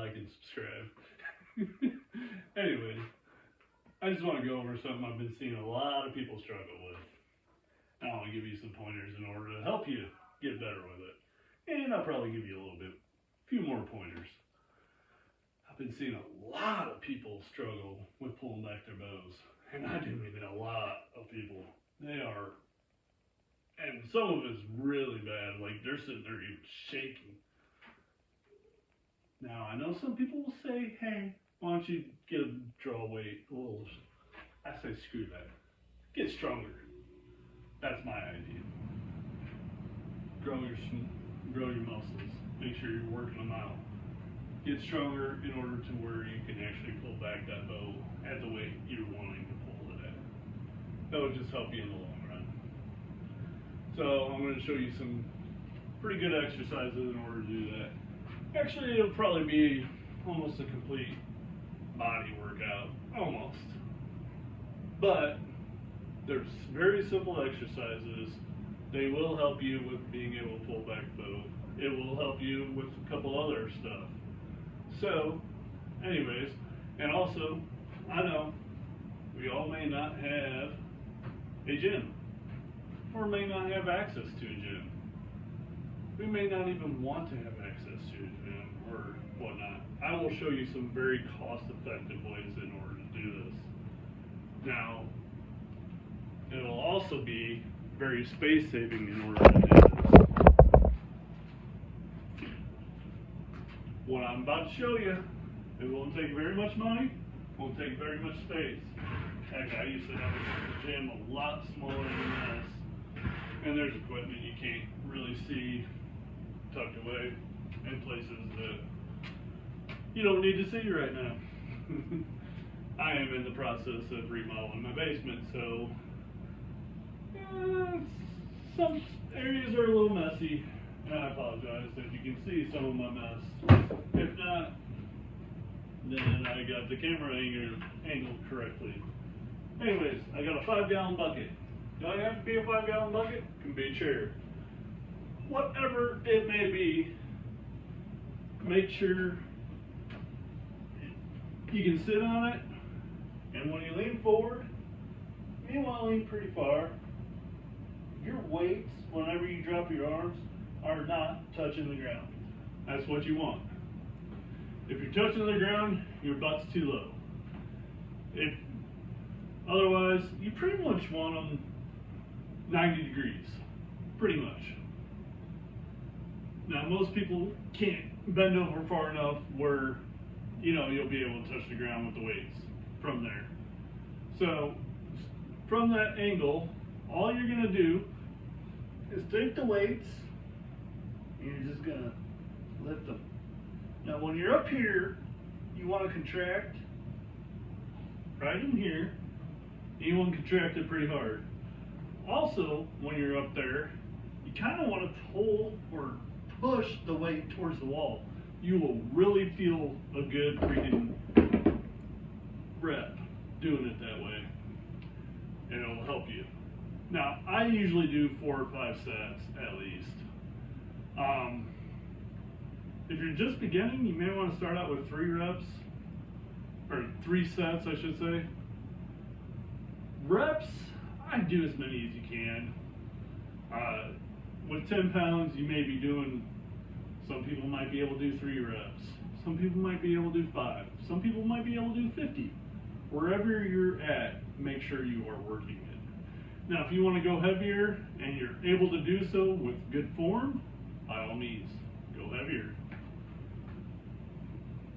like, and subscribe. Anyways, I just want to go over something I've been seeing a lot of people struggle with. I want to give you some pointers in order to help you get better with it. And I'll probably give you a few more pointers. I've been seeing a lot of people struggle with pulling back their bows. And I do mean a lot of people. They are, and some of it's really bad. Like, they're sitting there even shaking. Now, I know some people will say, hey, why don't you get a draw weight a little. I say, screw that. Get stronger. That's my idea. Grow your muscles. Make sure you're working them out. Get stronger in order to where you can actually pull back that bow at the weight you're wanting to pull it at. That would just help you in the long run. So I'm going to show you some pretty good exercises in order to do that. Actually, it'll probably be almost a complete body workout, almost. But there's very simple exercises. They will help you with being able to pull back the bow. It will help you with a couple other stuff. So, anyways, and also, I know we all may not have a gym, or may not have access to a gym. We may not even want to have access to a gym or whatnot. I will show you some very cost-effective ways in order to do this. Now, it will also be very space-saving in order to do this. What I'm about to show you, it won't take very much money, won't take very much space. Heck, I used to have a gym a lot smaller than this, and there's equipment you can't really see tucked away in places that you don't need to see right now. I am in the process of remodeling my basement, so some areas are a little messy, and I apologize if you can see some of my mess. If not, then I got the camera angled correctly. Anyways, I got a 5-gallon bucket. Don't have to be a 5-gallon bucket, it can be a chair. Whatever it may be, make sure you can sit on it, and when you lean forward, you want to lean pretty far. Your weights, whenever you drop your arms, are not touching the ground. That's what you want. If you're touching the ground, your butt's too low. Otherwise, you pretty much want them 90 degrees, pretty much. Now, most people can't bend over far enough where, you'll be able to touch the ground with the weights from there. So, from that angle, all you're gonna do is take the weights, and you're just gonna lift them. Now, when you're up here, you want to contract right in here, and you want to contract it pretty hard. Also, when you're up there, you kind of want to pull or push the weight towards the wall. You will really feel a good freaking rep doing it that way, and it'll help you. Now, I usually do 4 or 5 sets at least. If you're just beginning, you may want to start out with 3 reps, or 3 sets, I should say. Reps, I do as many as you can. With 10 pounds, you may be doing, some people might be able to do 3 reps. Some people might be able to do 5. Some people might be able to do 50. Wherever you're at, make sure you are working it. Now, if you want to go heavier and you're able to do so with good form, by all means, go heavier.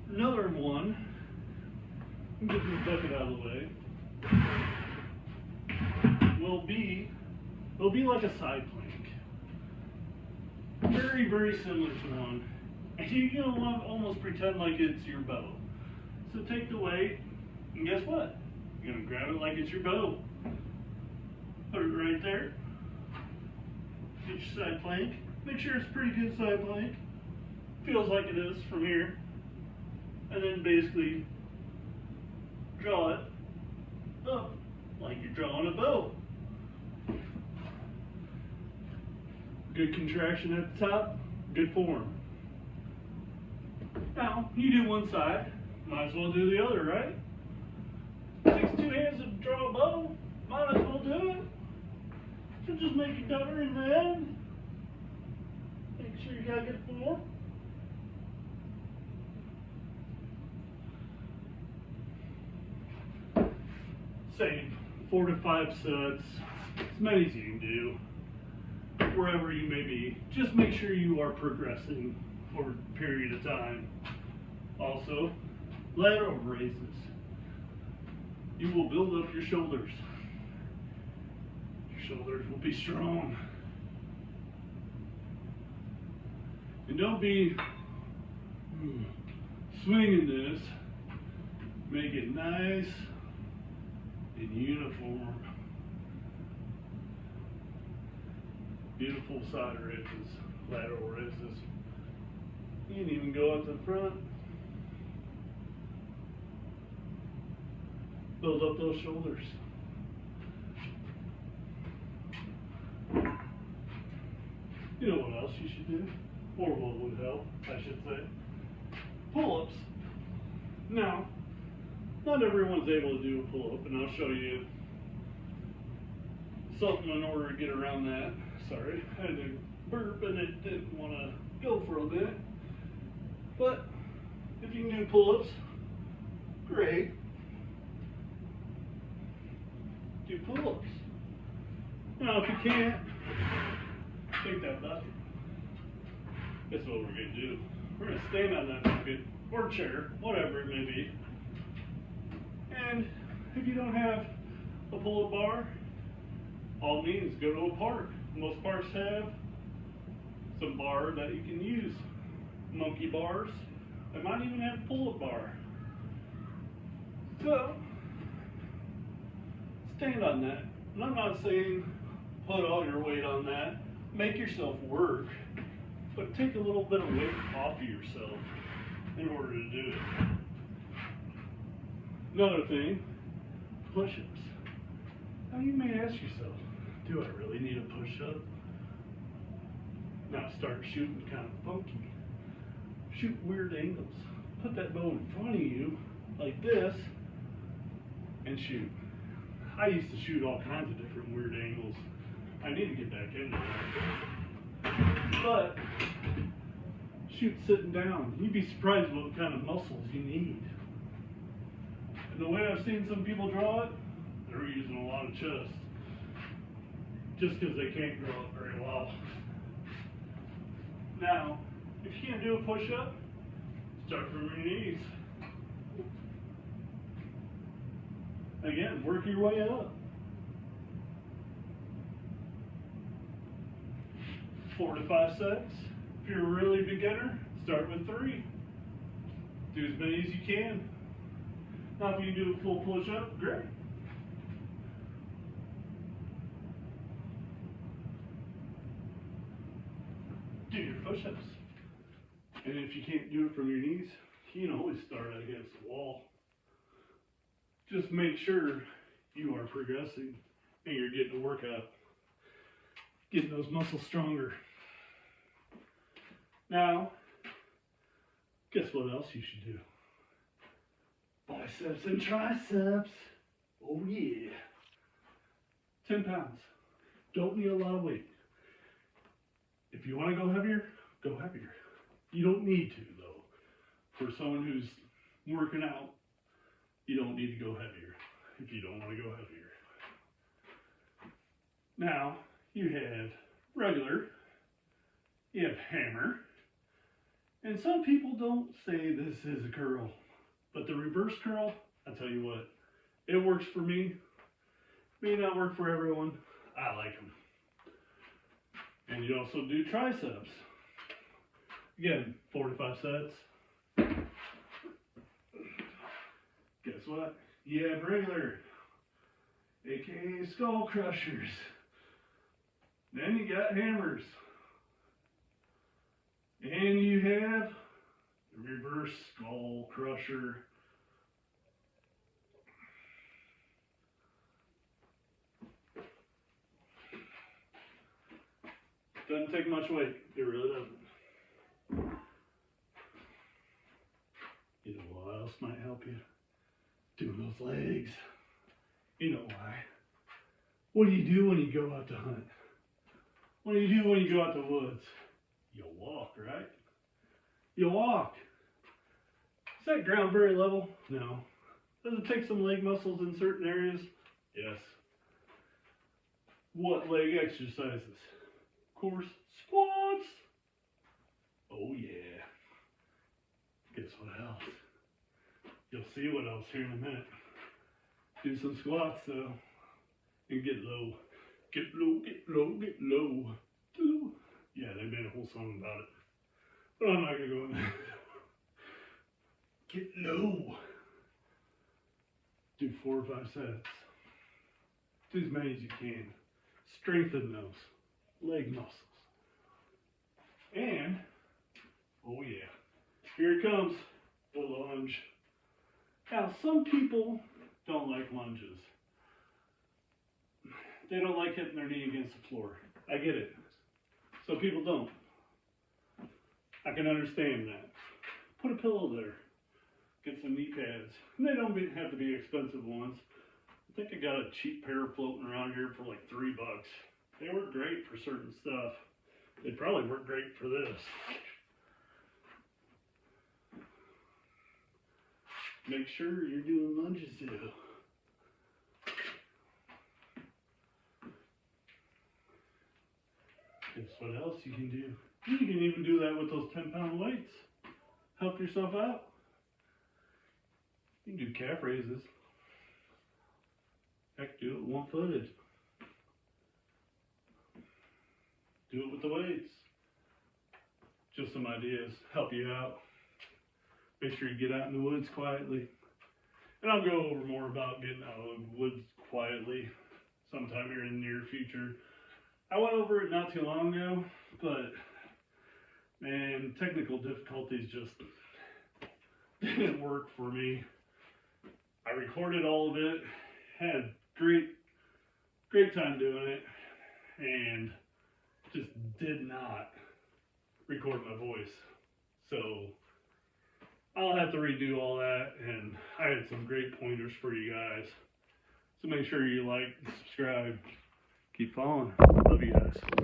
Another one, get this bucket out of the way, will be like a side plank. Very, very similar to one. And you're going to almost pretend like it's your bow. So take the weight, and guess what? You're going to grab it like it's your bow. Put it right there. Get your side plank. Make sure it's a pretty good side plank. Feels like it is from here. And then basically draw it up like you're drawing a bow. Good contraction at the top, good form. Now, you do one side, might as well do the other, right? Takes two hands to draw a bow, might as well do it. So just make it better in the end. Make sure you got a good form. Same, 4 to 5 sets, as many as you can do, wherever you may be. Just make sure you are progressing over a period of time. Also, lateral raises. You will build up your shoulders. Your shoulders will be strong. And don't be swinging this. Make it nice and uniform. Beautiful side raises, lateral raises. You can even go up to the front. Build up those shoulders. You know what else you should do? Or what would help, I should say. Pull-ups. Now, not everyone's able to do a pull-up, and I'll show you something in order to get around that. Sorry, I had to burp and it didn't want to go for a bit. But if you can do pull-ups, great. Do pull-ups. Now if you can't, take that bucket. That's what we're going to do. We're going to stand on that bucket or chair, whatever it may be. And if you don't have a pull-up bar, all means go to a park. Most parks have some bar that you can use. Monkey bars. They might even have a pull-up bar. So, stand on that. And I'm not saying put all your weight on that. Make yourself work. But take a little bit of weight off of yourself in order to do it. Another thing, push-ups. Now you may ask yourself, do I really need a push-up? Now start shooting kind of funky. Shoot weird angles. Put that bow in front of you, like this, and shoot. I used to shoot all kinds of different weird angles. I need to get back into that. But, shoot sitting down. You'd be surprised what kind of muscles you need. And the way I've seen some people draw it, they're using a lot of chest. Just because they can't draw it very well. Now, if you can't do a push-up, start from your knees. Again, work your way up. 4 to 5 sets. If you're a really beginner, start with 3. Do as many as you can. Now, if you do a full push-up, great. Do your push-ups. And if you can't do it from your knees, you can always start against the wall. Just make sure you are progressing and you're getting a workout, getting those muscles stronger. Now, guess what else you should do? Biceps and triceps. Oh yeah. 10 pounds. Don't need a lot of weight. If you want to go heavier, go heavier. You don't need to, though. For someone who's working out, you don't need to go heavier if you don't want to go heavier. Now, you have regular, you have hammer, and some people don't say this is a curl, but the reverse curl, I'll tell you what, it works for me. May not work for everyone. I like them. And you also do triceps. Again, 4 to 5 sets. Guess what? You have regular, aka skull crushers. Then you got hammers. And you have the reverse skull crusher. Doesn't take much weight. It really doesn't. you. Doing those legs. You know why. What do you do when you go out to hunt? What do you do when you go out to the woods? You walk, right? You walk. Is that ground very level? No. Does it take some leg muscles in certain areas? Yes. What leg exercises? Of course, squats. Oh yeah. Guess what else? You'll see what else here in a minute. Do some squats though. And get low. Get low, get low, get low. Low. Yeah, they made a whole song about it. But I'm not gonna go in there. Get low. Do 4 or 5 sets. Do as many as you can. Strengthen those leg muscles. And, oh yeah, here it comes, the lunge. Now, some people don't like lunges. They don't like hitting their knee against the floor. I get it. Some people don't. I can understand that. Put a pillow there. Get some knee pads. And they don't have to be expensive ones. I think I got a cheap pair floating around here for like $3. They work great for certain stuff. They'd probably work great for this. Make sure you're doing lunges though. Guess what else you can do? You can even do that with those 10-pound weights. Help yourself out. You can do calf raises. Heck, do it one-footed. Do it with the weights. Just some ideas. Help you out. Make sure you get out in the woods quietly. And I'll go over more about getting out of the woods quietly sometime here in the near future. I went over it not too long ago, but man, technical difficulties just didn't work for me. I recorded all of it, had great time doing it, and just did not record my voice. So I'll have to redo all that, and I had some great pointers for you guys. So make sure you like, subscribe, keep following. Love you guys.